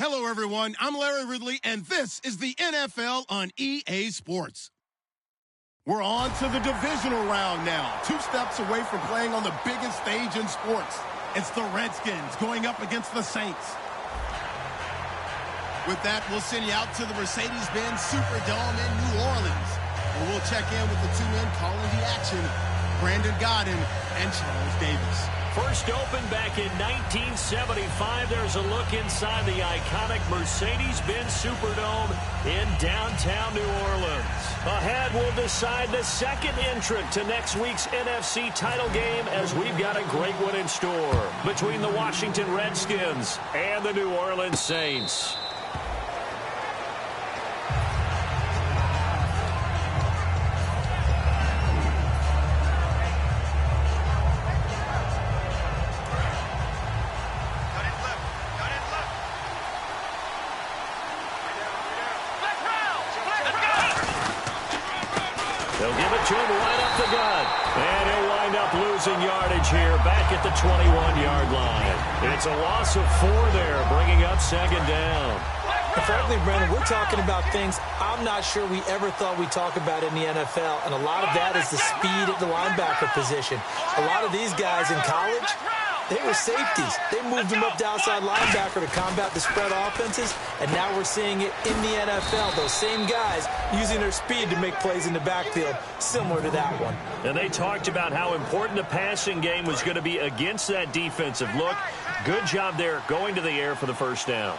Hello, everyone. I'm Larry Ridley, and this is the NFL on EA Sports. We're on to the divisional round now, 2 steps away from playing on the biggest stage in sports. It's the Redskins going up against the Saints. With that, we'll send you out to the Mercedes-Benz Superdome in New Orleans, where we'll check in with the 2 men calling the action, Brandon Godden and Charles Davis. First opened back in 1975, there's a look inside the iconic Mercedes-Benz Superdome in downtown New Orleans. Ahead, we'll decide the second entrant to next week's NFC title game, as we've got a great one in store between the Washington Redskins and the New Orleans Saints. They'll give it to him right up the gut. And he'll wind up losing yardage here back at the 21-yard line. It's a loss of 4 there, bringing up second down. Frankly, Brandon, we're talking about things I'm not sure we ever thought we'd talk about in the NFL, and a lot of that is the speed at the linebacker position. A lot of these guys in college, they were safeties. They moved them up to outside linebacker to combat the spread offenses, and now we're seeing it in the NFL. Those same guys using their speed to make plays in the backfield, similar to that one. And they talked about how important the passing game was going to be against that defensive look. Good job there going to the air for the first down.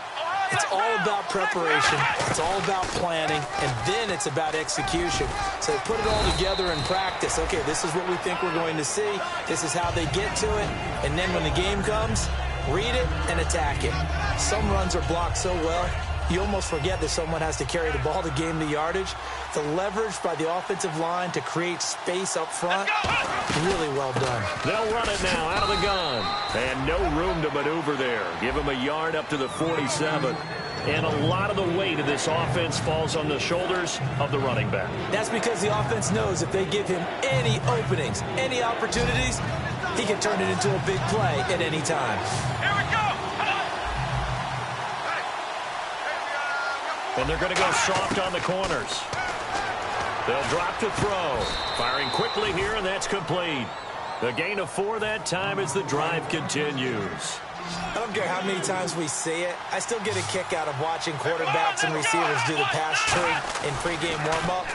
It's all about preparation. It's all about planning, and then it's about execution. So they put it all together in practice. Okay, this is what we think we're going to see. This is how they get to it. And then when the game comes, read it and attack it. Some runs are blocked so well, you almost forget that someone has to carry the ball to gain the yardage. The leverage by the offensive line to create space up front, really well done. They'll run it now out of the gun. And no room to maneuver there. Give him a yard up to the 47. And a lot of the weight of this offense falls on the shoulders of the running back. That's because the offense knows if they give him any openings, any opportunities, he can turn it into a big play at any time. Here we go! And they're going to go soft on the corners. They'll drop to throw. Firing quickly here, and that's complete. The gain of 4 that time as the drive continues. I don't care how many times we see it. I still get a kick out of watching quarterbacks and receivers do the pass tree in pregame warm-up.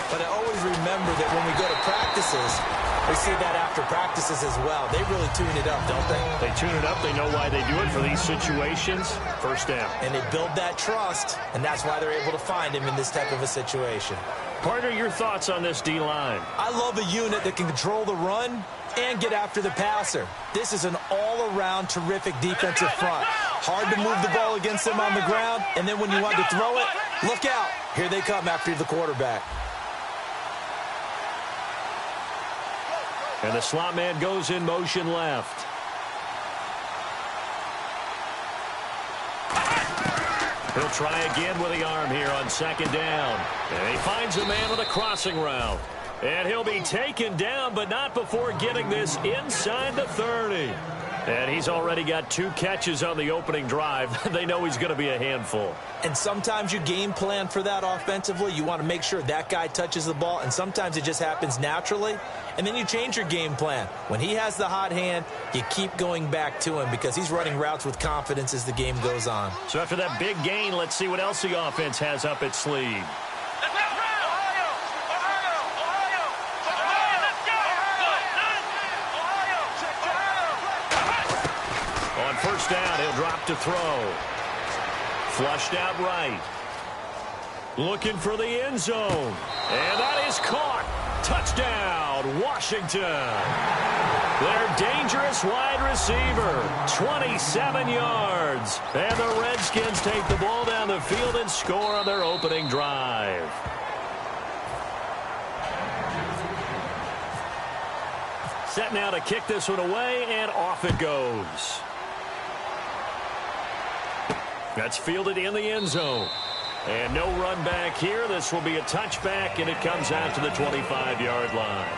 But I always remember that when we go to practices, we see that after practices as well. They really tune it up, don't they? They tune it up. They know why they do it for these situations. First down. And they build that trust, and that's why they're able to find him in this type of a situation. Partner, your thoughts on this D-line? I love a unit that can control the run and get after the passer. This is an all-around terrific defensive front. Hard to move the ball against them on the ground, and then when you want to throw it, look out. Here they come after the quarterback. And the slot man goes in motion left. He'll try again with the arm here on second down. And he finds a man with a crossing route. And he'll be taken down, but not before getting this inside the 30. And he's already got 2 catches on the opening drive. They know he's going to be a handful. And sometimes you game plan for that offensively. You want to make sure that guy touches the ball, and sometimes it just happens naturally. And then you change your game plan. When he has the hot hand, you keep going back to him because he's running routes with confidence as the game goes on. So after that big gain, let's see what else the offense has up its sleeve. On first down, he'll drop to throw. Flushed out right. Looking for the end zone. And that is caught. Touchdown, Washington. Their dangerous wide receiver, 27 yards. And the Redskins take the ball down the field and score on their opening drive. Set now to kick this one away, and off it goes. That's fielded in the end zone. And no run back here. This will be a touchback, and it comes out to the 25-yard line.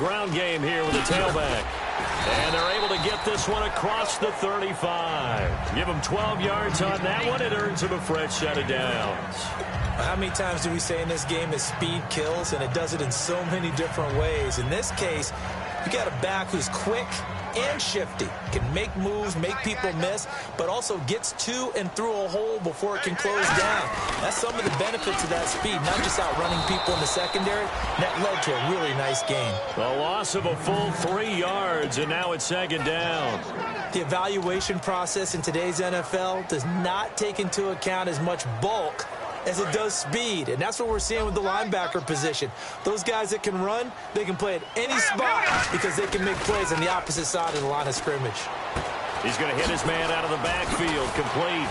ground game here with the tailback. And they're able to get this one across the 35. Give them 12 yards on that one. It earns them a fresh set of downs. How many times do we say in this game that speed kills, and it does it in so many different ways? In this case, you got a back who's quick and shifty, can make moves, make people miss, but also gets to and through a hole before it can close down. That's some of the benefits of that speed, not just outrunning people in the secondary. That led to a really nice gain. A loss of a full 3 yards, and now it's second down. The evaluation process in today's NFL does not take into account as much bulk as it does speed, and that's what we're seeing with the linebacker position. Those guys that can run, they can play at any spot because they can make plays on the opposite side of the line of scrimmage. He's going to hit his man out of the backfield, complete,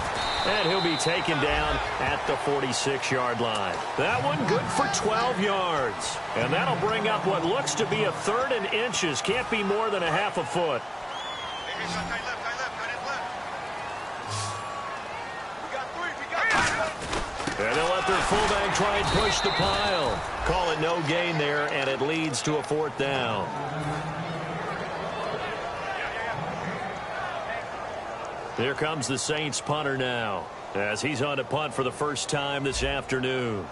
and he'll be taken down at the 46-yard line. That one good for 12 yards, and that'll bring up what looks to be a 3rd and inches. Can't be more than a half a foot. And they'll let their fullback try and push the pile. Call it no gain there, and it leads to a 4th down. Here comes the Saints punter now, as he's on to punt for the first time this afternoon.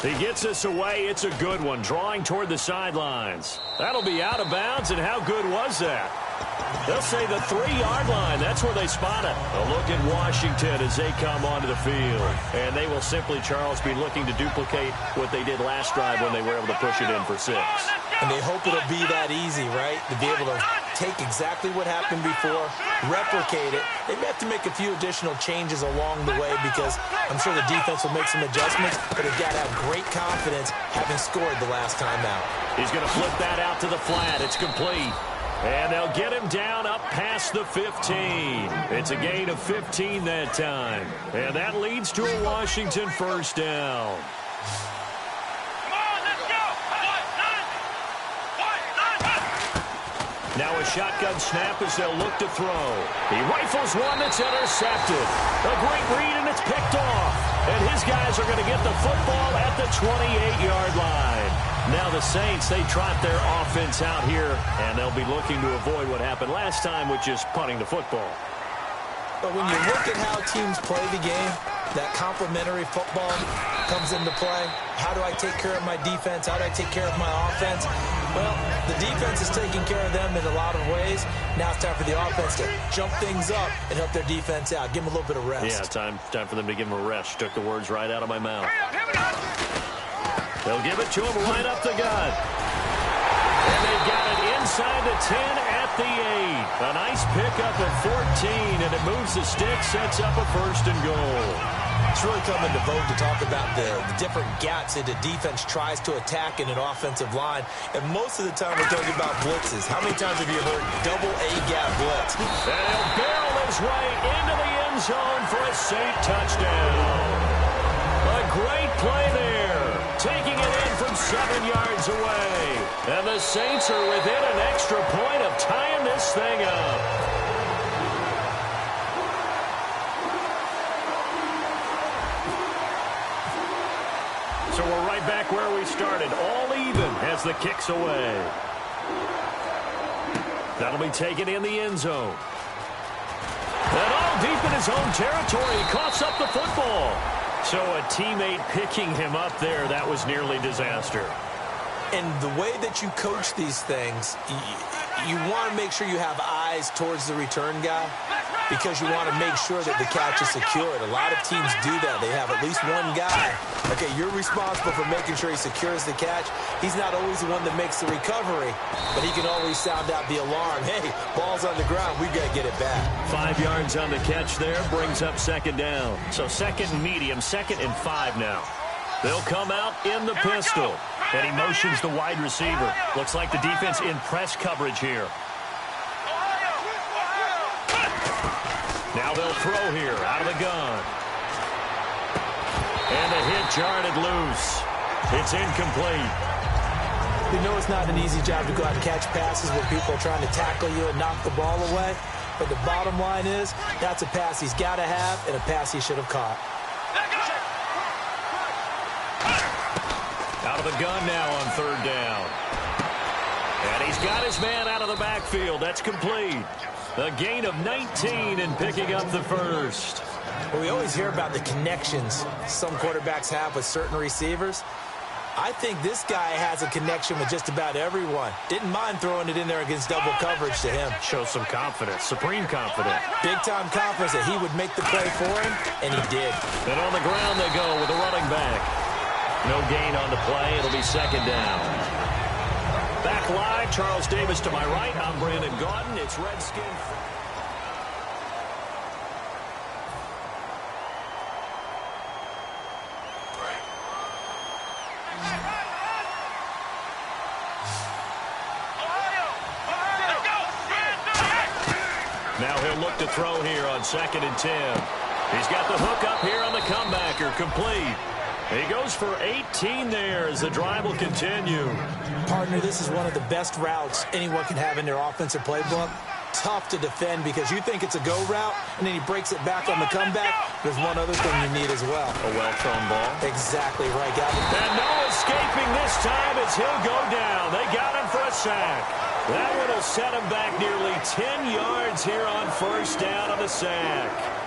He gets this away. It's a good one, drawing toward the sidelines. That'll be out of bounds, and how good was that? They'll say the 3-yard line. That's where they spot it. A look at Washington as they come onto the field. And they will simply, Charles, be looking to duplicate what they did last drive when they were able to push it in for 6. And they hope it'll be that easy, right? To be able to take exactly what happened before, replicate it. They may have to make a few additional changes along the way because I'm sure the defense will make some adjustments, but they've got to have great confidence having scored the last time out. He's going to flip that out to the flat. It's complete. And they'll get him down up past the 15. It's a gain of 15 that time. And that leads to a Washington first down. Now a shotgun snap as they'll look to throw. He rifles one that's intercepted. A great read, and it's picked off. And his guys are going to get the football at the 28-yard line. Now the Saints, they trot their offense out here, and they'll be looking to avoid what happened last time, which is punting the football. But when you look at how teams play the game, that complementary football comes into play. How do I take care of my defense? How do I take care of my offense? Well, the defense is taking care of them in a lot of ways. Now it's time for the offense to jump things up and help their defense out. Give them a little bit of rest. Yeah, time for them to give them a rest. Took the words right out of my mouth. They'll give it to him right up the gut. And they've got it inside the 10 at the 8. A nice pickup at 14, and it moves the stick, sets up a 1st and goal. It's really coming to vogue to talk about the different gaps that the defense tries to attack in an offensive line. And most of the time we're talking about blitzes. How many times have you heard double A-gap blitz? And he'll barrel his way into the end zone for a Saint touchdown. A great play there. Taking it in from 7 yards away. And the Saints are within an extra point of tying this thing up. So we're right back where we started. All even as the kick's away. That'll be taken in the end zone. And all deep in his own territory. He coughs up the football. So a teammate picking him up there, that was nearly disaster. And the way that you coach these things, you want to make sure you have eyes towards the return guy because you want to make sure that the catch is secured. A lot of teams do that. They have at least one guy. Okay, you're responsible for making sure he secures the catch. He's not always the one that makes the recovery, but he can always sound out the alarm. Hey, ball's on the ground. We've got to get it back. 5 yards on the catch there brings up second down. So 2nd and medium, 2nd and 5 now. They'll come out in the pistol. And he motions the wide receiver. Looks like the defense in press coverage here. Now they'll throw here out of the gun. And the hit jarred loose. It's incomplete. You know it's not an easy job to go out and catch passes where people are trying to tackle you and knock the ball away. But the bottom line is that's a pass he's got to have and a pass he should have caught. Out of the gun now on third down. And he's got his man out of the backfield. That's complete. A gain of 19 and picking up the first. Well, we always hear about the connections some quarterbacks have with certain receivers. I think this guy has a connection with just about everyone. Didn't mind throwing it in there against double coverage to him. Shows some confidence, supreme confidence. Big-time confidence that he would make the play for him, and he did. And on the ground they go with a running back. No gain on the play. It'll be second down. Back live, Charles Davis to my right. I'm Brandon Gaudin. It's Redskins. Now he'll look to throw here on 2nd and 10. He's got the hook up here on the comebacker, complete. He goes for 18 there as the drive will continue. Partner, this is one of the best routes anyone can have in their offensive playbook. Tough to defend because you think it's a go route, and then he breaks it back on the comeback. There's one other thing you need as well. A well-thrown ball. Exactly right, Gavin. And no escaping this time as he'll go down. They got him for a sack. That one will set him back nearly 10 yards here on first down on the sack.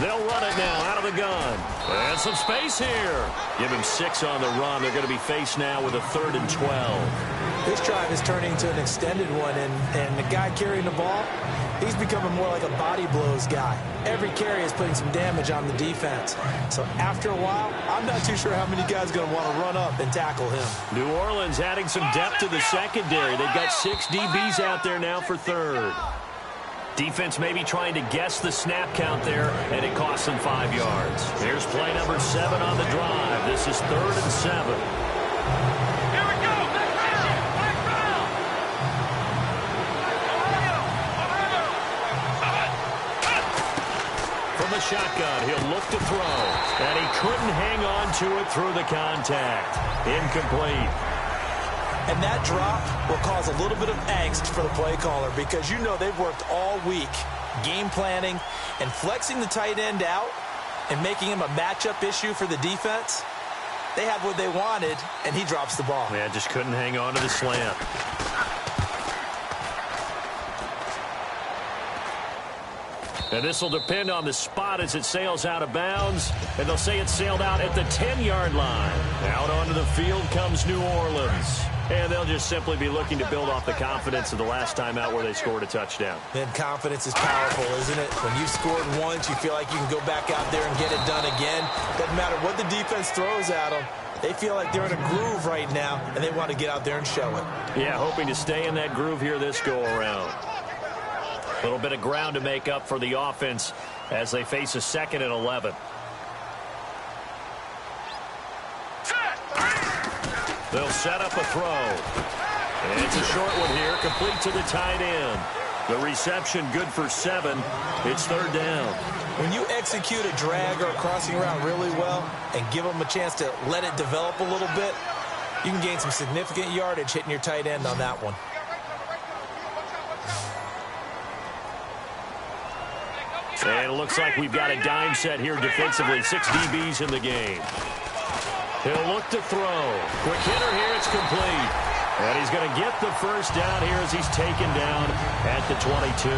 They'll run it now out of the gun. And some space here. Give him 6 on the run. They're going to be faced now with a 3rd and 12. This drive is turning to an extended one, and the guy carrying the ball, he's becoming more like a body blows guy. Every carry is putting some damage on the defense. So after a while, I'm not too sure how many guys are going to want to run up and tackle him. New Orleans adding some depth to the secondary. They've got 6 DBs out there now for 3rd. Defense maybe trying to guess the snap count there, and it costs them 5 yards. Here's play number 7 on the drive. This is 3rd and 7. Here we go! From the shotgun, he'll look to throw, and he couldn't hang on to it through the contact. Incomplete. And that drop will cause a little bit of angst for the play caller because you know they've worked all week game planning and flexing the tight end out and making him a matchup issue for the defense. They have what they wanted, and he drops the ball. Yeah, just couldn't hang on to the slant. And this will depend on the spot as it sails out of bounds. And they'll say it sailed out at the 10-yard line. Out onto the field comes New Orleans. And they'll just simply be looking to build off the confidence of the last time out where they scored a touchdown. Then confidence is powerful, isn't it? When you've scored once, you feel like you can go back out there and get it done again. Doesn't matter what the defense throws at them. They feel like they're in a groove right now, and they want to get out there and show it. Yeah, hoping to stay in that groove here this go-around. A little bit of ground to make up for the offense as they face a 2nd and 11. They'll set up a throw. And it's a short one here, complete to the tight end. The reception good for 7. It's 3rd down. When you execute a drag or a crossing route really well and give them a chance to let it develop a little bit, you can gain some significant yardage hitting your tight end on that one. And it looks like we've got a dime set here defensively. 6 DBs in the game. He'll look to throw. Quick hitter here. It's complete. And he's going to get the first down here as he's taken down at the 22.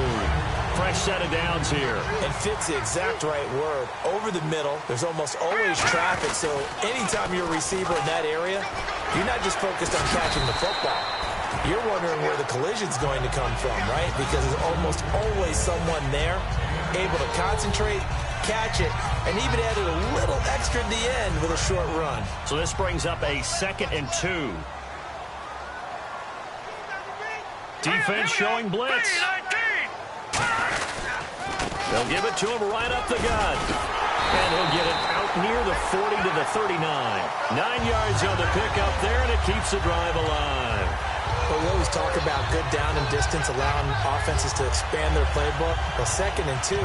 Fresh set of downs here. And fits the exact right word. Over the middle, there's almost always traffic. So anytime you're a receiver in that area, you're not just focused on catching the football. You're wondering where the collision's going to come from, right? Because there's almost always someone there able to concentrate, catch it, and even added a little extra at the end with a short run. So this brings up a 2nd and 2. Defense showing blitz. They'll give it to him right up the gut. And he'll get it out near the 40 to the 39. 9 yards on the pickup there, and it keeps the drive alive. But we always talk about good down and distance, allowing offenses to expand their playbook. Well, 2nd and 2,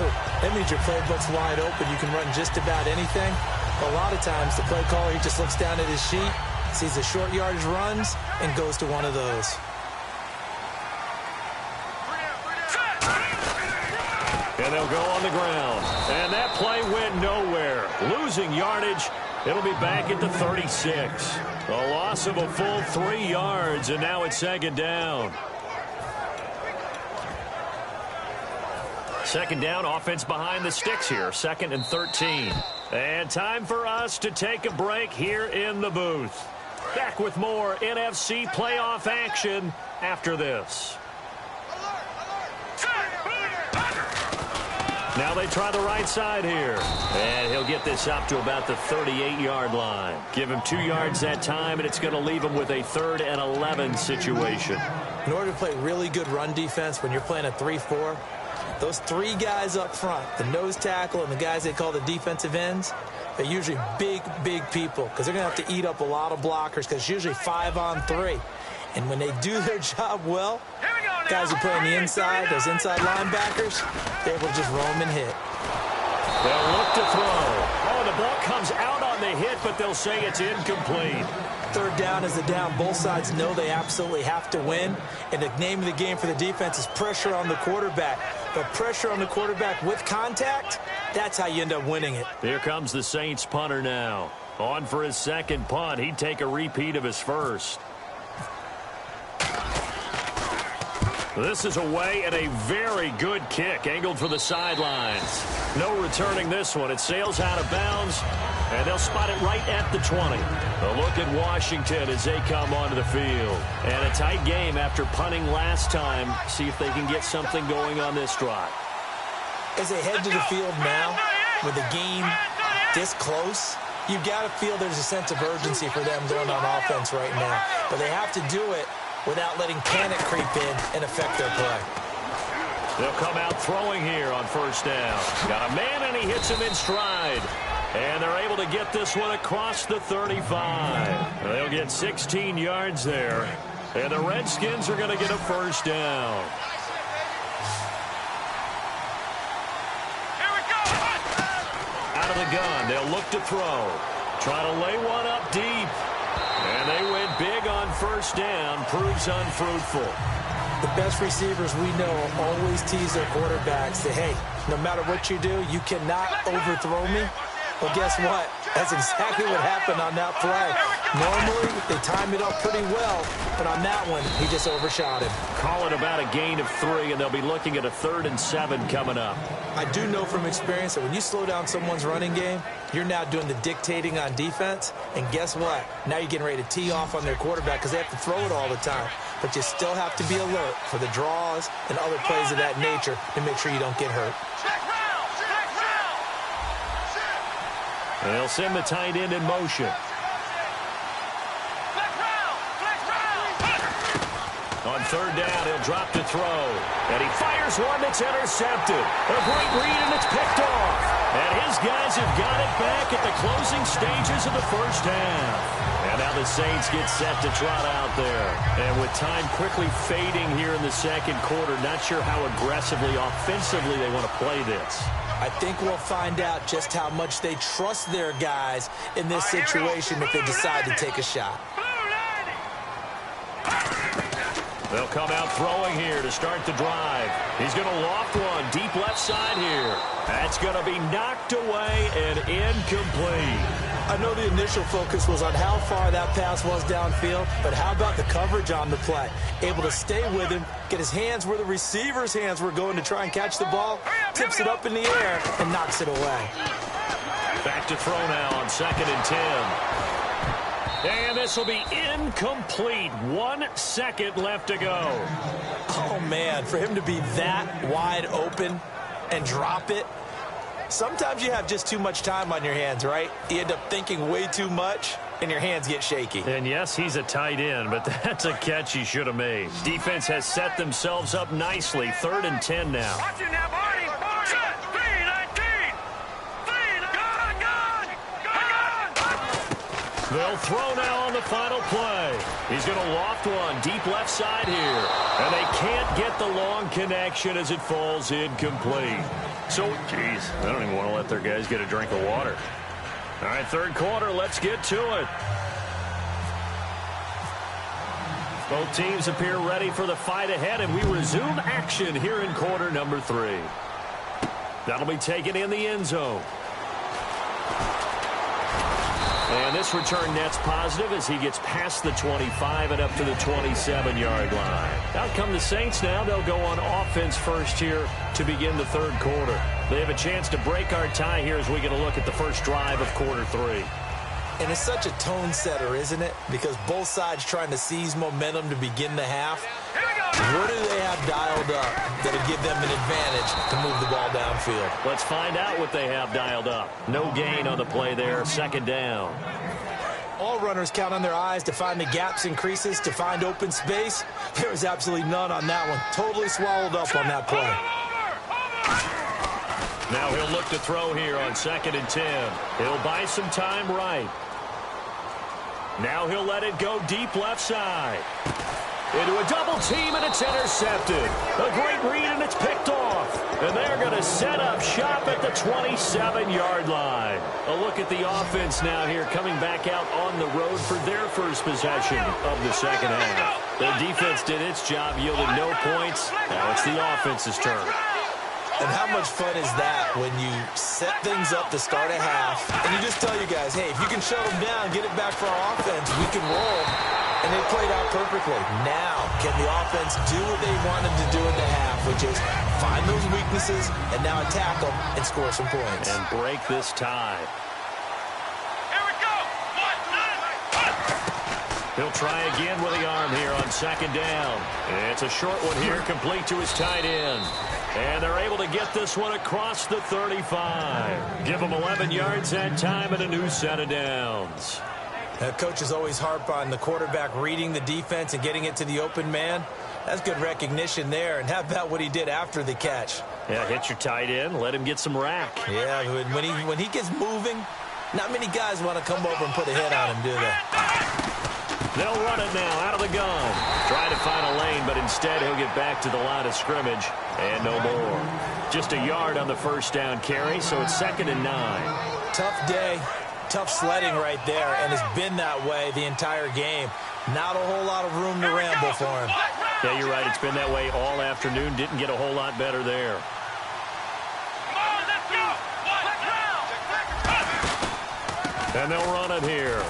that means your playbook's wide open. You can run just about anything. But a lot of times, the play caller, he just looks down at his sheet, sees the short yardage runs, and goes to one of those. And they'll go on the ground. And that play went nowhere. Losing yardage. It'll be back at the 36. A loss of a full 3 yards, and now it's 2nd down. 2nd down, offense behind the sticks here. 2nd and 13. And time for us to take a break here in the booth. Back with more NFC playoff action after this. Now they try the right side here. And he'll get this up to about the 38-yard line. Give him 2 yards that time, and it's going to leave him with a 3rd and 11 situation. In order to play really good run defense when you're playing a 3-4, those 3 guys up front, the nose tackle and the guys they call the defensive ends, they're usually big, big people because they're going to have to eat up a lot of blockers because it's usually 5 on 3. And when they do their job well, guys who play on the inside, those inside linebackers, they're able to just roam and hit. They'll look to throw. Oh, the ball comes out on the hit, but they'll say it's incomplete. 3rd down is the down. Both sides know they absolutely have to win. And the name of the game for the defense is pressure on the quarterback. But pressure on the quarterback with contact, that's how you end up winning it. Here comes the Saints punter now. On for his 2nd punt. He'd take a repeat of his first. This is away and a very good kick, angled for the sidelines. No returning this one. It sails out of bounds, and they'll spot it right at the 20. A look at Washington as they come onto the field. And a tight game after punting last time. See if they can get something going on this drive. As they head to the field now, with the game this close, you've got to feel there's a sense of urgency for them going on offense right now. But they have to do it without letting panic creep in and affect their play. They'll come out throwing here on 1st down. Got a man, and he hits him in stride. And they're able to get this one across the 35. They'll get 16 yards there. And the Redskins are going to get a 1st down. Here we go. Out of the gun, they'll look to throw. Try to lay one up deep. And they went big on 1st down. Proves unfruitful. The best receivers we know always tease their quarterbacks that, hey, no matter what you do, you cannot overthrow me. Well, guess what? That's exactly what happened on that play. Normally, they time it up pretty well, but on that one, he just overshot him. Call it about a gain of 3, and they'll be looking at a 3rd and 7 coming up. I do know from experience that when you slow down someone's running game, you're now doing the dictating on defense, and guess what? Now you're getting ready to tee off on their quarterback because they have to throw it all the time. But you still have to be alert for the draws and other plays of that nature to make sure you don't get hurt. They'll send the tight end in motion. On 3rd down, he'll drop to throw. And he fires one that's intercepted. A great read, and it's picked off. And his guys have got it back at the closing stages of the 1st half. And now the Saints get set to trot out there. And with time quickly fading here in the 2nd quarter, not sure how aggressively, offensively they want to play this. I think we'll find out just how much they trust their guys in this situation if they decide to take a shot. They'll come out throwing here to start the drive. He's going to loft one deep left side here. That's going to be knocked away and incomplete. I know the initial focus was on how far that pass was downfield, but how about the coverage on the play? Able to stay with him, get his hands where the receiver's hands were going to try and catch the ball, tips it up in the air, and knocks it away. Back to throw now on 2nd and 10. And this will be incomplete. 1 second left to go. Oh, man, for him to be that wide open and drop it. Sometimes you have just too much time on your hands, right? You end up thinking way too much, and your hands get shaky. And yes, he's a tight end, but that's a catch he should have made. Defense has set themselves up nicely. 3rd and 10 now. Watch it now, Barney. 3-19. 3, gun. They'll throw now on the final play. He's going to loft one deep left side here. And they can't get the long connection as it falls incomplete. So, geez, I don't even want to let their guys get a drink of water. All right, third quarter, let's get to it. Both teams appear ready for the fight ahead, and we resume action here in quarter number 3. That'll be taken in the end zone. And this return net's positive as he gets past the 25 and up to the 27-yard line. Out come the Saints now. They'll go on offense first here to begin the third quarter. They have a chance to break our tie here as we get a look at the first drive of quarter 3. And it's such a tone setter, isn't it? Because both sides trying to seize momentum to begin the half. What do they have dialed up that'll give them an advantage to move the ball downfield? Let's find out what they have dialed up. No gain on the play there. Second down. All runners count on their eyes to find the gaps and creases, to find open space. There was absolutely none on that one. Totally swallowed up on that play. Now he'll look to throw here on 2nd and 10. He'll buy some time right. Now he'll let it go deep left side. Into a double team, and it's intercepted. A great read, and it's picked off. And they're going to set up shop at the 27-yard line. A look at the offense now here, coming back out on the road for their first possession of the second half. Their defense did its job, yielding no points. Now it's the offense's turn. And how much fun is that when you set things up to start a half, and you just tell you guys, hey, if you can shut them down, get it back for our offense, we can roll. And it played out perfectly. Now, can the offense do what they wanted to do in the half, which is find those weaknesses and now attack them and score some points. And break this tie. Here we go. He'll try again with the arm here on 2nd down. It's a short one here, complete to his tight end. And they're able to get this one across the 35. Give them 11 yards that time and a new set of downs. Coaches always harp on the quarterback reading the defense and getting it to the open man. That's good recognition there. And how about what he did after the catch? Yeah, hit your tight end, let him get some rack. Yeah, when he gets moving, not many guys want to come over and put a hit on him, do they? They'll run it now out of the gun. Try to find a lane, but instead he'll get back to the line of scrimmage. And no more. Just a yard on the first down carry, so it's 2nd and 9. Tough day. Tough sledding right there, and it's been that way the entire game. Not a whole lot of room to ramble for him. Yeah, you're right. It's been that way all afternoon. Didn't get a whole lot better there. And they'll run it here.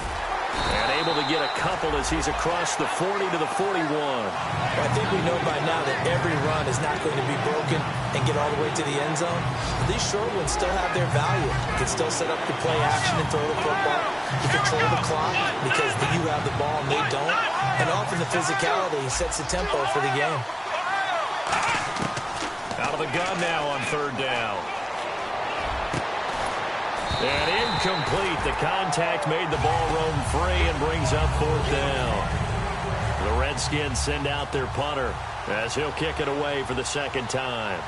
And able to get a couple as he's across the 40 to the 41. Well, I think we know by now that every run is not going to be broken and get all the way to the end zone. These short ones still have their value. You can still set up the play action and throw the football. You control the clock because you have the ball and they don't. And often the physicality sets the tempo for the game. Out of the gun now on 3rd down. And incomplete. The contact made the ball roam free and brings up 4th down. The Redskins send out their punter as he'll kick it away for the 2nd time.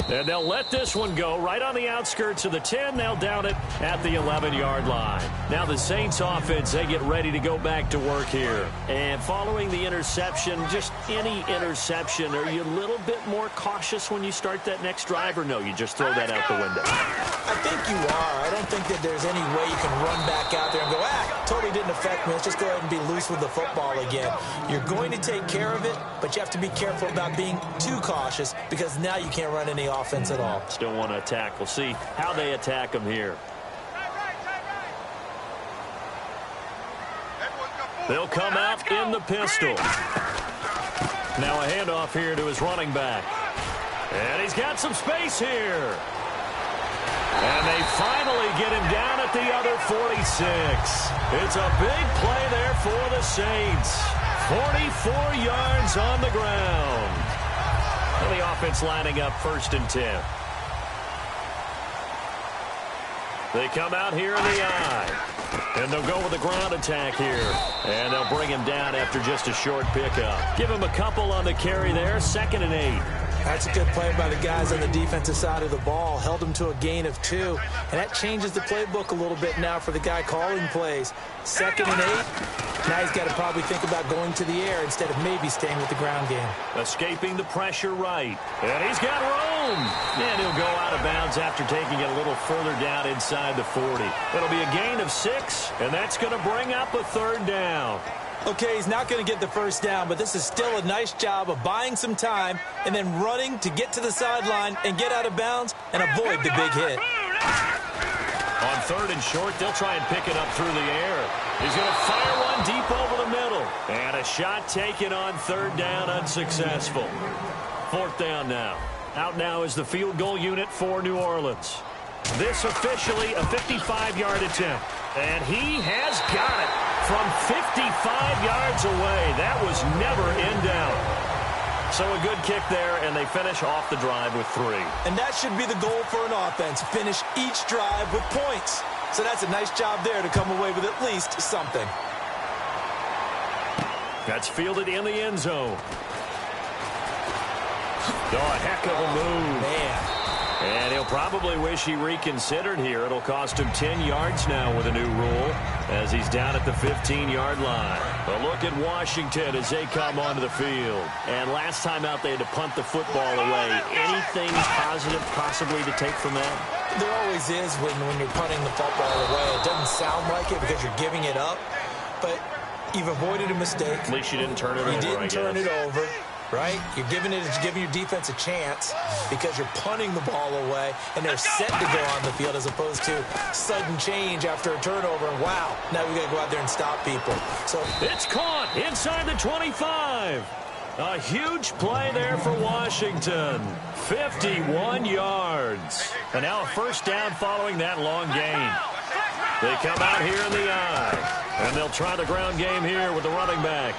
And they'll let this one go right on the outskirts of the 10. They'll down it at the 11-yard line. Now the Saints offense, they get ready to go back to work here. And following the interception, just any interception, are you a little bit more cautious when you start that next drive, or no, you just throw that out the window? I think you are. I don't think that there's any way you can run back out there and go, totally didn't affect me. Let's just go ahead and be loose with the football again. You're going to take care of it, but you have to be careful about being too cautious because now you can't run any offense at all. Still want to attack. We'll see how they attack them here. They'll come out in the pistol. Now a handoff here to his running back. And he's got some space here. And they finally get him down at the other 46. It's a big play there for the Saints. 44 yards on the ground. And the offense lining up 1st and 10. They come out here in the eye. And they'll go with a ground attack here. And they'll bring him down after just a short pickup. Give him a couple on the carry there. 2nd and 8. That's a good play by the guys on the defensive side of the ball. Held him to a gain of 2. And that changes the playbook a little bit now for the guy calling plays. 2nd and 8. Now he's got to probably think about going to the air instead of maybe staying with the ground game. Escaping the pressure right. And he's got room. And he'll go out of bounds after taking it a little further down inside the 40. It'll be a gain of 6, and that's going to bring up a 3rd down. Okay, he's not going to get the first down, but this is still a nice job of buying some time and then running to get to the sideline and get out of bounds and avoid the big hit. On 3rd and short, they'll try and pick it up through the air. He's going to fire one deep over the middle. And a shot taken on 3rd down, unsuccessful. 4th down now. Out now is the field goal unit for New Orleans. This officially a 55-yard attempt. And he has got it from 55 yards away. That was never in doubt. So a good kick there, and they finish off the drive with 3. And that should be the goal for an offense. Finish each drive with points. So that's a nice job there to come away with at least something. That's fielded in the end zone. Oh, a heck of a move. Man. And he'll probably wish he reconsidered here. It'll cost him 10 yards now with a new rule as he's down at the 15-yard line. A look at Washington as they come onto the field. And last time out, they had to punt the football away. Anything positive possibly to take from that? There always is when you're punting the football away. It doesn't sound like it because you're giving it up, but you've avoided a mistake. At least you didn't turn it over, You didn't turn it over. Right? You're giving your defense a chance because you're punting the ball away, and they're set to go on the field as opposed to sudden change after a turnover. And wow, now we got to go out there and stop people. So it's caught inside the 25. A huge play there for Washington. 51 yards. And now a 1st down following that long gain. They come out here in the eye. And they'll try the ground game here with the running back.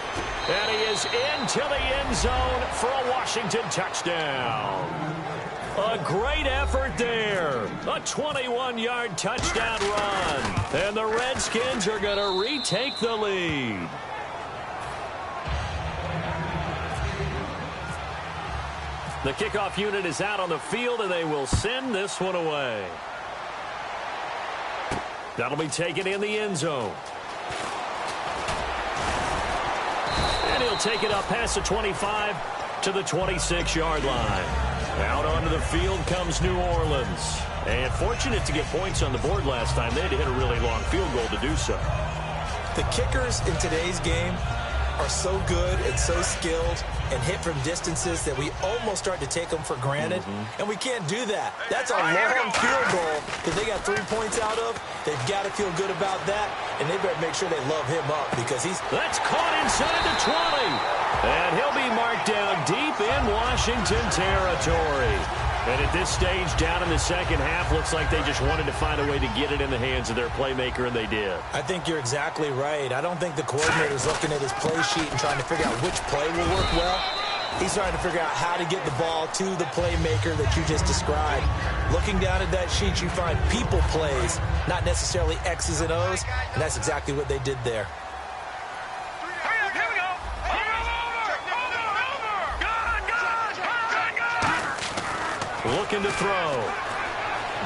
And he is into the end zone for a Washington touchdown. A great effort there. A 21-yard touchdown run. And the Redskins are going to retake the lead. The kickoff unit is out on the field, and they will send this one away. That'll be taken in the end zone. And he'll take it up past the 25 to the 26-yard line. Out onto the field comes New Orleans. And fortunate to get points on the board last time. They had to hit a really long field goal to do so. The kickers in today's game are so good and so skilled and hit from distances that we almost start to take them for granted. And we can't do that. That's a long field goal that they got 3 points out of. They've got to feel good about that, and they better make sure they love him up because he's... That's caught inside the 20. And he'll be marked down deep in Washington territory. And at this stage, down in the second half, looks like they just wanted to find a way to get it in the hands of their playmaker, and they did. I think you're exactly right. I don't think the coordinator's looking at his play sheet and trying to figure out which play will work well. He's trying to figure out how to get the ball to the playmaker that you just described. Looking down at that sheet, you find people plays, not necessarily X's and O's, and that's exactly what they did there. Looking to throw.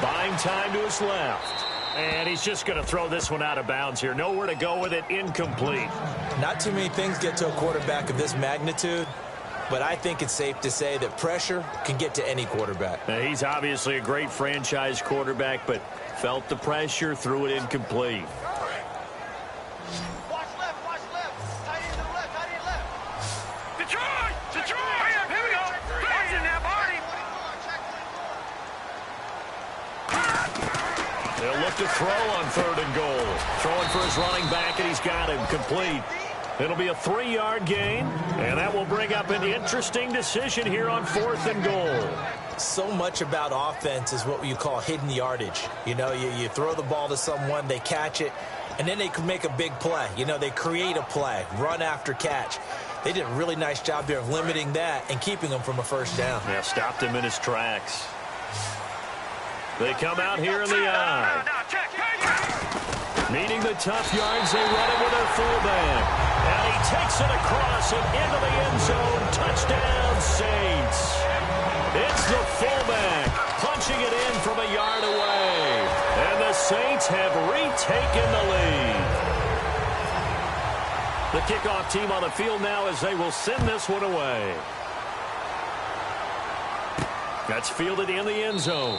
Buying time to his left. And he's just going to throw this one out of bounds here. Nowhere to go with it. Incomplete. Not too many things get to a quarterback of this magnitude, but I think it's safe to say that pressure can get to any quarterback. Now, he's obviously a great franchise quarterback, but felt the pressure, threw it incomplete. They'll look to throw on 3rd and goal. Throwing for his running back, and he's got him complete. It'll be a 3-yard gain, and that will bring up an interesting decision here on 4th and goal. So much about offense is what you call hidden yardage. You know, you throw the ball to someone, they catch it, and then they can make a big play. You know, they create a play, run after catch. They did a really nice job there of limiting that and keeping him from a 1st down. Yeah, stopped him in his tracks. They come out here in the eye. Meeting the tough yards, they run it with their fullback. And he takes it across and into the end zone. Touchdown, Saints. It's the fullback punching it in from a yard away. And the Saints have retaken the lead. The kickoff team on the field now as they will send this one away. That's fielded in the end zone.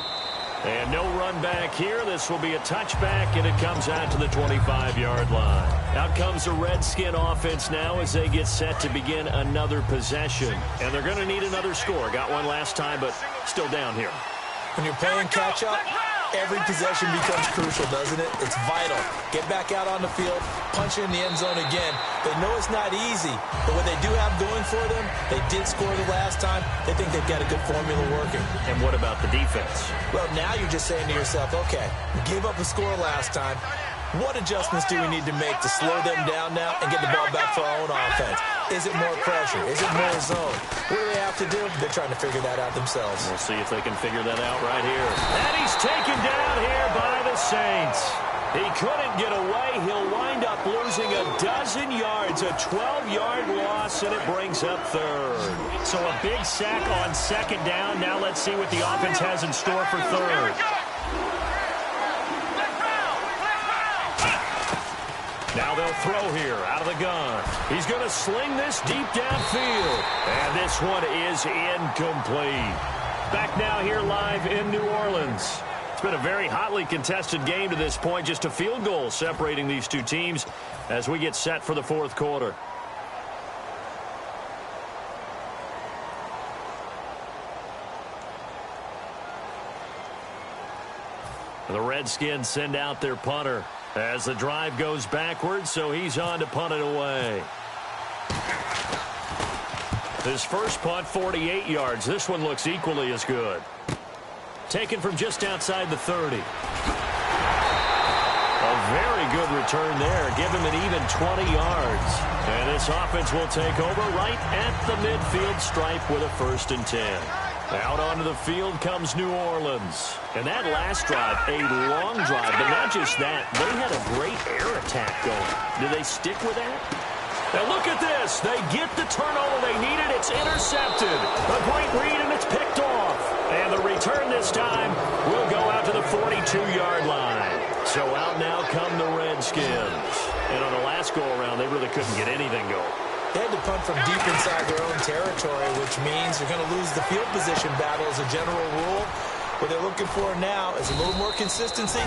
And no run back here. This will be a touchback, and it comes out to the 25-yard line. Out comes the Redskin offense now as they get set to begin another possession. And they're going to need another score. Got one last time, but still down here. When you're playing catch-up, every possession becomes crucial, doesn't it? It's vital. Get back out on the field, punch it in the end zone again. They know it's not easy, but what they do have going for them, they did score the last time. They think they've got a good formula working. And what about the defense? Well, now you're just saying to yourself, okay, we gave up a score last time. What adjustments do we need to make to slow them down now and get the ball back for our own offense? Is it more pressure? Is it more zone? What do they have to do? They're trying to figure that out themselves. We'll see if they can figure that out right here. And he's taken down here by the Saints. He couldn't get away. He'll wind up losing a dozen yards, a 12-yard loss, and it brings up third. So a big sack on second down. Now let's see what the offense has in store for third. Now they'll throw here out of the gun. He's going to sling this deep downfield. And this one is incomplete. Back now here live in New Orleans. It's been a very hotly contested game to this point. Just a field goal separating these two teams as we get set for the fourth quarter. The Redskins send out their punter as the drive goes backwards, so he's on to punt it away. His first punt, 48 yards. This one looks equally as good. Taken from just outside the 30. A very good return there. Give him an even 20 yards. And this offense will take over right at the midfield stripe with a 1st and 10. Out onto the field comes New Orleans. And that last drive, a long drive, but not just that. They had a great air attack going. Do they stick with that? Now look at this. They get the turnover they needed. It's intercepted. A great read, and it's picked off. And the return this time will go out to the 42-yard line. So out now come the Redskins. And on the last go-around, they really couldn't get anything going. They had to punt from deep inside their own territory, which means you're going to lose the field position battle as a general rule. What they're looking for now is a little more consistency,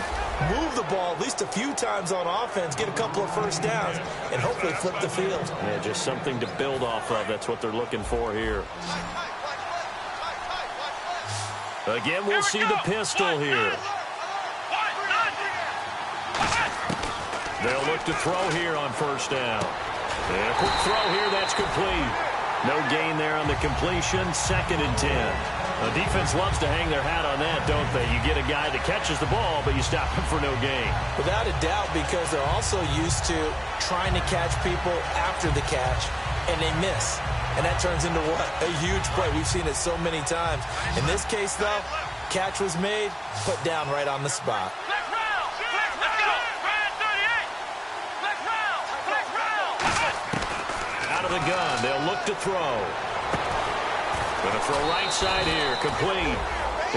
move the ball at least a few times on offense, get a couple of first downs, and hopefully flip the field. Yeah, just something to build off of. That's what they're looking for here. Again, we'll see the pistol here. They'll look to throw here on 1st down. And a quick throw here, that's complete. No gain there on the completion, 2nd and 10. The defense loves to hang their hat on that, don't they? You get a guy that catches the ball, but you stop him for no gain. Without a doubt, because they're also used to trying to catch people after the catch, and they miss. And that turns into what? A huge play. We've seen it so many times. In this case, though, catch was made, put down right on the spot. Out of the gun, they'll look to throw. Going to throw right side here, complete.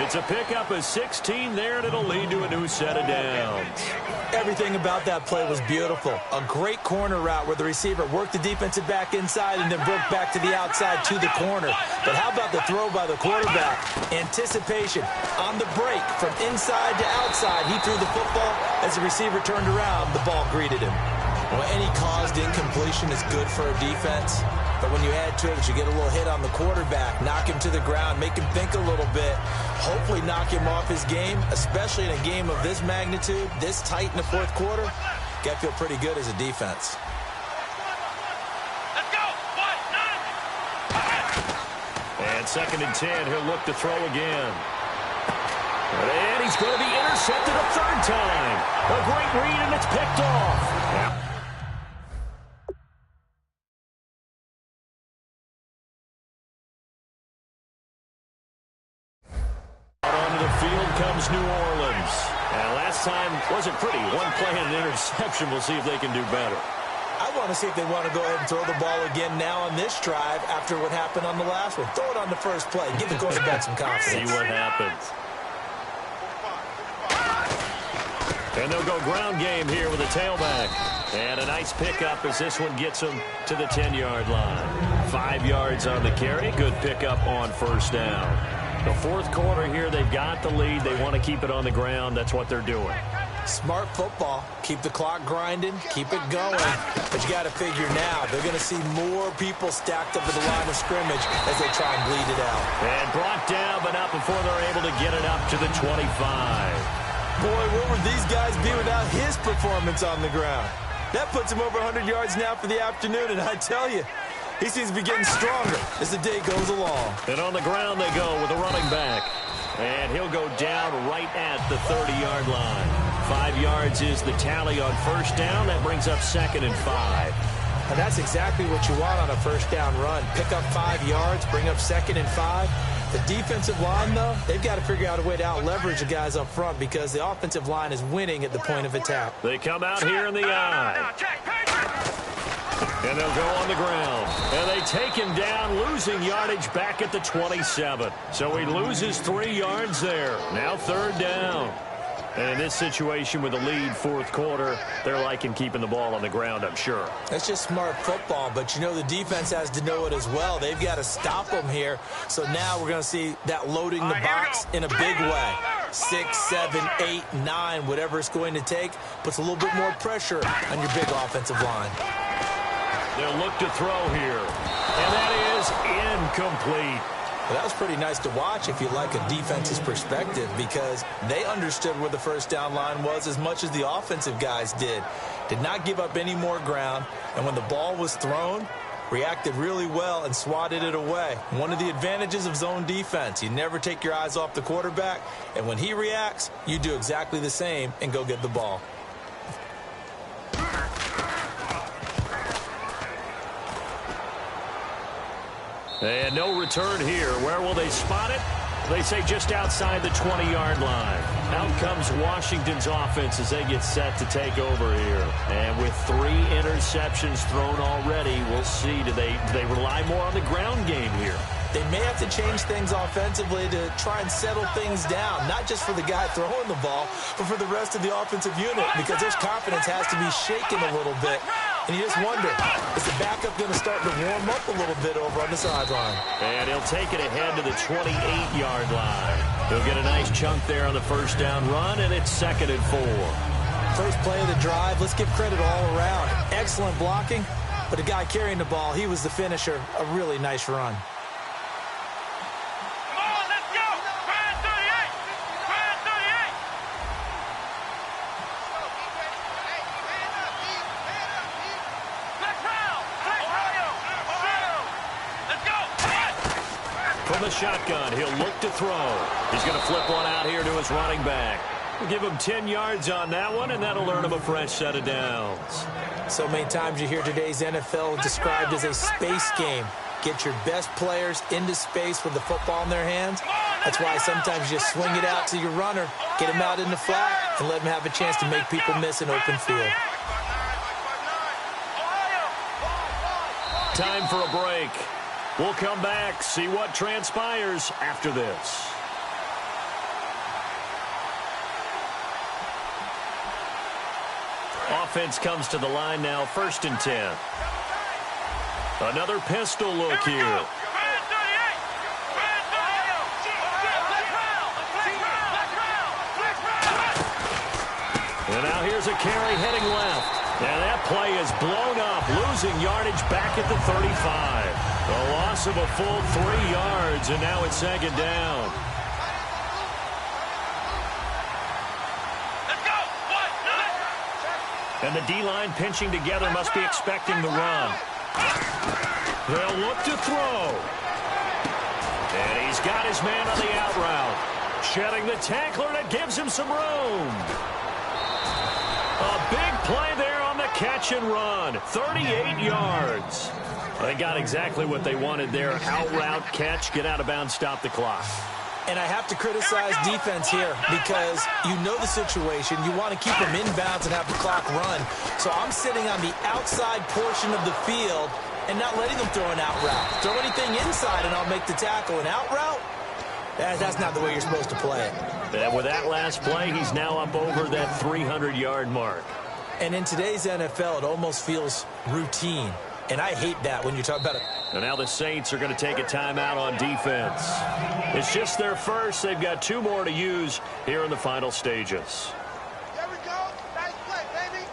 It's a pickup of 16 there, and it'll lead to a new set of downs. Everything about that play was beautiful. A great corner route where the receiver worked the defensive back inside and then broke back to the outside to the corner. But how about the throw by the quarterback? Anticipation on the break from inside to outside. He threw the football. As the receiver turned around, the ball greeted him. Well, any caused incompletion is good for a defense. But when you add to it, you get a little hit on the quarterback, knock him to the ground, make him think a little bit, hopefully knock him off his game, especially in a game of this magnitude, this tight in the fourth quarter. Got to feel pretty good as a defense. Let's go. 1, 9. And 2nd and 10, he'll look to throw again. And he's going to be intercepted a 3rd time. A great read, and it's picked off. Yeah. New Orleans. And last time wasn't pretty. One play and an interception. We'll see if they can do better. I want to see if they want to go ahead and throw the ball again now on this drive after what happened on the last one. Throw it on the first play. Give the quarterback some confidence. See what happens. And they'll go ground game here with a tailback. And a nice pickup as this one gets them to the 10-yard line. 5 yards on the carry. Good pickup on first down. The fourth quarter here, they've got the lead. They want to keep it on the ground. That's what they're doing. Smart football. Keep the clock grinding. Keep it going. But you got to figure now, they're going to see more people stacked up at the line of scrimmage as they try and bleed it out. And brought down, but not before they're able to get it up to the 25. Boy, where would these guys be without his performance on the ground? That puts him over 100 yards now for the afternoon, and I tell you, he seems to be getting stronger as the day goes along. And on the ground they go with a running back. And he'll go down right at the 30-yard line. 5 yards is the tally on first down. That brings up 2nd and 5. And that's exactly what you want on a first down run. Pick up 5 yards, bring up 2nd and 5. The defensive line, though, they've got to figure out a way to out-leverage the guys up front because the offensive line is winning at the point of attack. They come out here in the eye. And they'll go on the ground. And they take him down, losing yardage back at the 27. So he loses 3 yards there. Now 3rd down. And in this situation with the lead, fourth quarter, they're liking keeping the ball on the ground, I'm sure. That's just smart football, but you know the defense has to know it as well. They've got to stop them here. So now we're going to see that loading the box in a big way. 6, 7, 8, 9, whatever it's going to take, puts a little bit more pressure on your big offensive line. They'll look to throw here. And that is incomplete. Well, that was pretty nice to watch if you like a defense's perspective because they understood where the first down line was as much as the offensive guys did. Did not give up any more ground, and when the ball was thrown, reacted really well and swatted it away. One of the advantages of zone defense, you never take your eyes off the quarterback, and when he reacts, you do exactly the same and go get the ball. And no return here. Where will they spot it? They say just outside the 20-yard line. Out comes Washington's offense as they get set to take over here. And with 3 interceptions thrown already, we'll see. Do they rely more on the ground game here? They may have to change things offensively to try and settle things down, not just for the guy throwing the ball, but for the rest of the offensive unit, because their confidence has to be shaken a little bit. And you just wonder, is the backup going to start to warm up a little bit over on the sideline? And he'll take it ahead to the 28-yard line. He'll get a nice chunk there on the first down run, and it's 2nd and 4. First play of the drive, let's give credit all around. Excellent blocking, but the guy carrying the ball, he was the finisher. A really nice run. From the shotgun, he'll look to throw. He's going to flip one out here to his running back. We'll give him 10 yards on that one, and that'll earn him a fresh set of downs. So many times you hear today's NFL described as a space game. Get your best players into space with the football in their hands. That's why sometimes you just swing it out to your runner, get him out in the flat, and let him have a chance to make people miss an open field. Time for a break. We'll come back, see what transpires after this. Offense comes to the line now, 1st and 10. Another pistol look here. And now here's a carry heading left. And that play is blown up, losing yardage back at the 35. A loss of a full 3 yards, and now it's 2nd down. Let's go. And the D-line pinching together must be expecting the run. They'll look to throw. And he's got his man on the out route. Shedding the tackler, and it gives him some room. A big play there on the catch and run. 38 yards. They got exactly what they wanted there. Out route, catch, get out of bounds, stop the clock. And I have to criticize defense here because you know the situation. You want to keep them inbounds and have the clock run. So I'm sitting on the outside portion of the field and not letting them throw an out route. Throw anything inside and I'll make the tackle. An out route? That's not the way you're supposed to play it. And with that last play, he's now up over that 300-yard mark. And in today's NFL, it almost feels routine. And I hate that when you talk about it. And now the Saints are going to take a timeout on defense. It's just their first. They've got 2 more to use here in the final stages. There we go. Nice play, baby.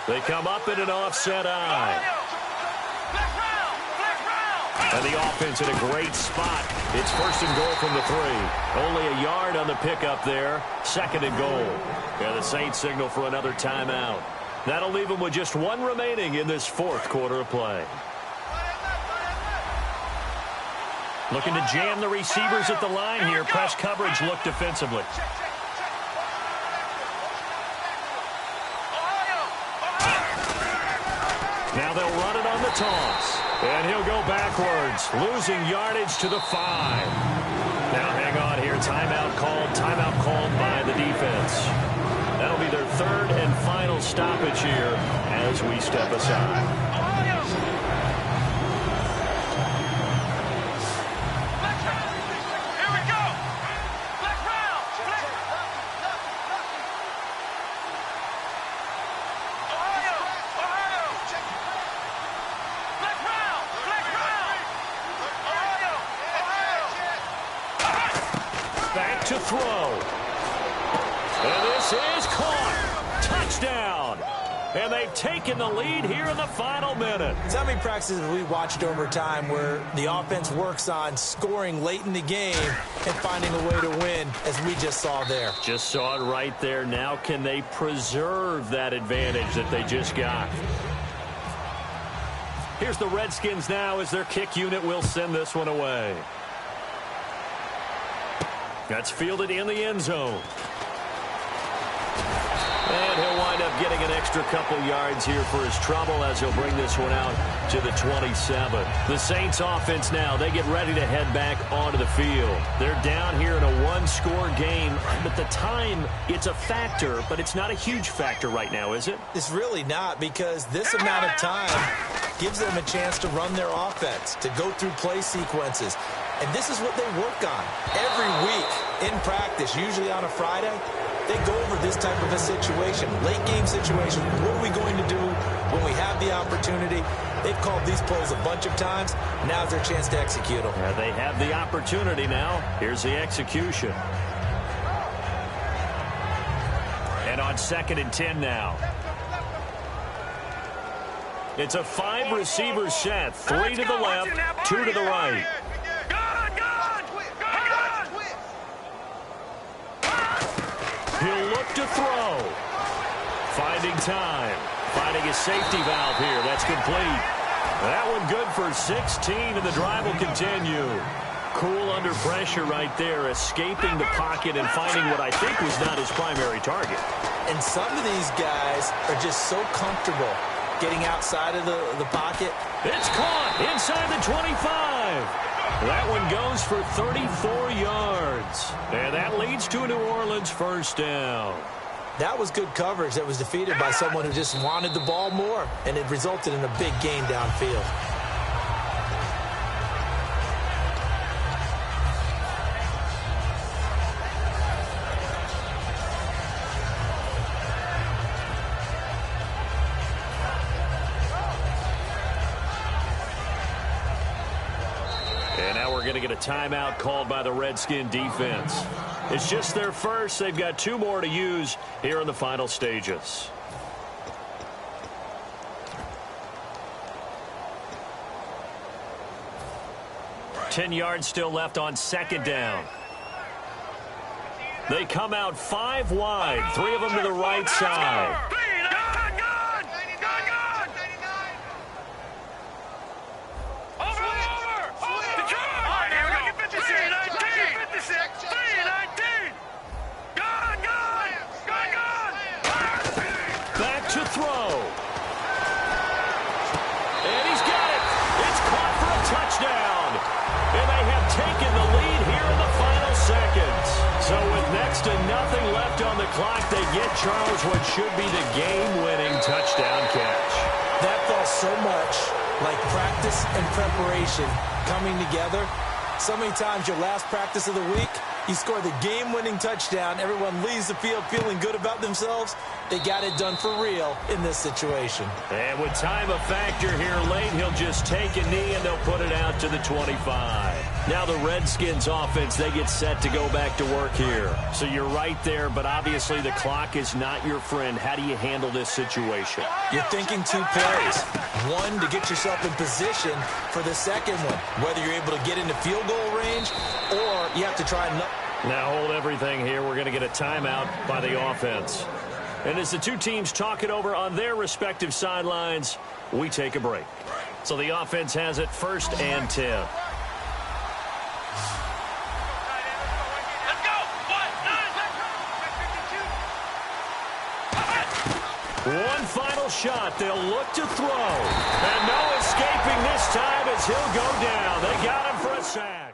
They come up in an offset eye. And the offense in a great spot. It's first and goal from the 3. Only a yard on the pickup there. Second and goal. And the Saints signal for another timeout. That'll leave them with just 1 remaining in this 4th quarter of play. Looking to jam the receivers at the line here. Press coverage look defensively. Now they'll run it on the toss. And he'll go backwards, losing yardage to the 5. Now hang on here. Timeout called by the defense. That'll be their 3rd and final stoppage here as we step aside. To throw. And this is caught. Touchdown. And they've taken the lead here in the final minute. How many practices have we watched over time where the offense works on scoring late in the game and finding a way to win, as we just saw there? Just saw it right there. Now can they preserve that advantage that they just got? Here's the Redskins now as their kick unit will send this one away. That's fielded in the end zone. And he'll wind up getting an extra couple yards here for his trouble as he'll bring this one out to the 27. The Saints offense now, they get ready to head back onto the field. They're down here in a 1-score game. At the time, it's a factor, but it's not a huge factor right now, is it? It's really not, because this amount of time gives them a chance to run their offense, to go through play sequences. And this is what they work on every week in practice, usually on a Friday. They go over this type of a situation, late game situation. What are we going to do when we have the opportunity? They've called these plays a bunch of times. Now's their chance to execute them. Yeah, they have the opportunity now. Here's the execution. And on 2nd and 10 now. It's a 5-receiver set. 3 to the left, 2 to the right. He'll look to throw. Finding time. Finding his safety valve here. That's complete. That one good for 16, and the drive will continue. Cool under pressure right there, escaping the pocket and finding what I think was not his primary target. And some of these guys are just so comfortable getting outside of the pocket. It's caught inside the 25. That one goes for 34 yards. And that leads to a New Orleans first down. That was good coverage that was defeated by someone who just wanted the ball more, and it resulted in a big gain downfield. And now we're going to get a timeout called by the Redskin defense. It's just their first. They've got 2 more to use here in the final stages. Ten yards still left on 2nd down. They come out 5 wide, 3 of them to the right side. get, Charles, what should be the game-winning touchdown catch. That felt so much like practice and preparation coming together. So many times your last practice of the week, you score the game-winning touchdown. Everyone leaves the field feeling good about themselves. They got it done for real in this situation. And with time a factor here late, he'll just take a knee and they'll put it out to the 25. Now the Redskins offense, they get set to go back to work here. So you're right there, but obviously the clock is not your friend. How do you handle this situation? You're thinking two plays. One, to get yourself in position for the second one, whether you're able to get into field goal range or you have to try and... Now hold everything here. We're going to get a timeout by the offense. And as the two teams talk it over on their respective sidelines, we take a break. So the offense has it 1st and 10. One final shot. They'll look to throw. And no escaping this time as he'll go down. They got him for a sack.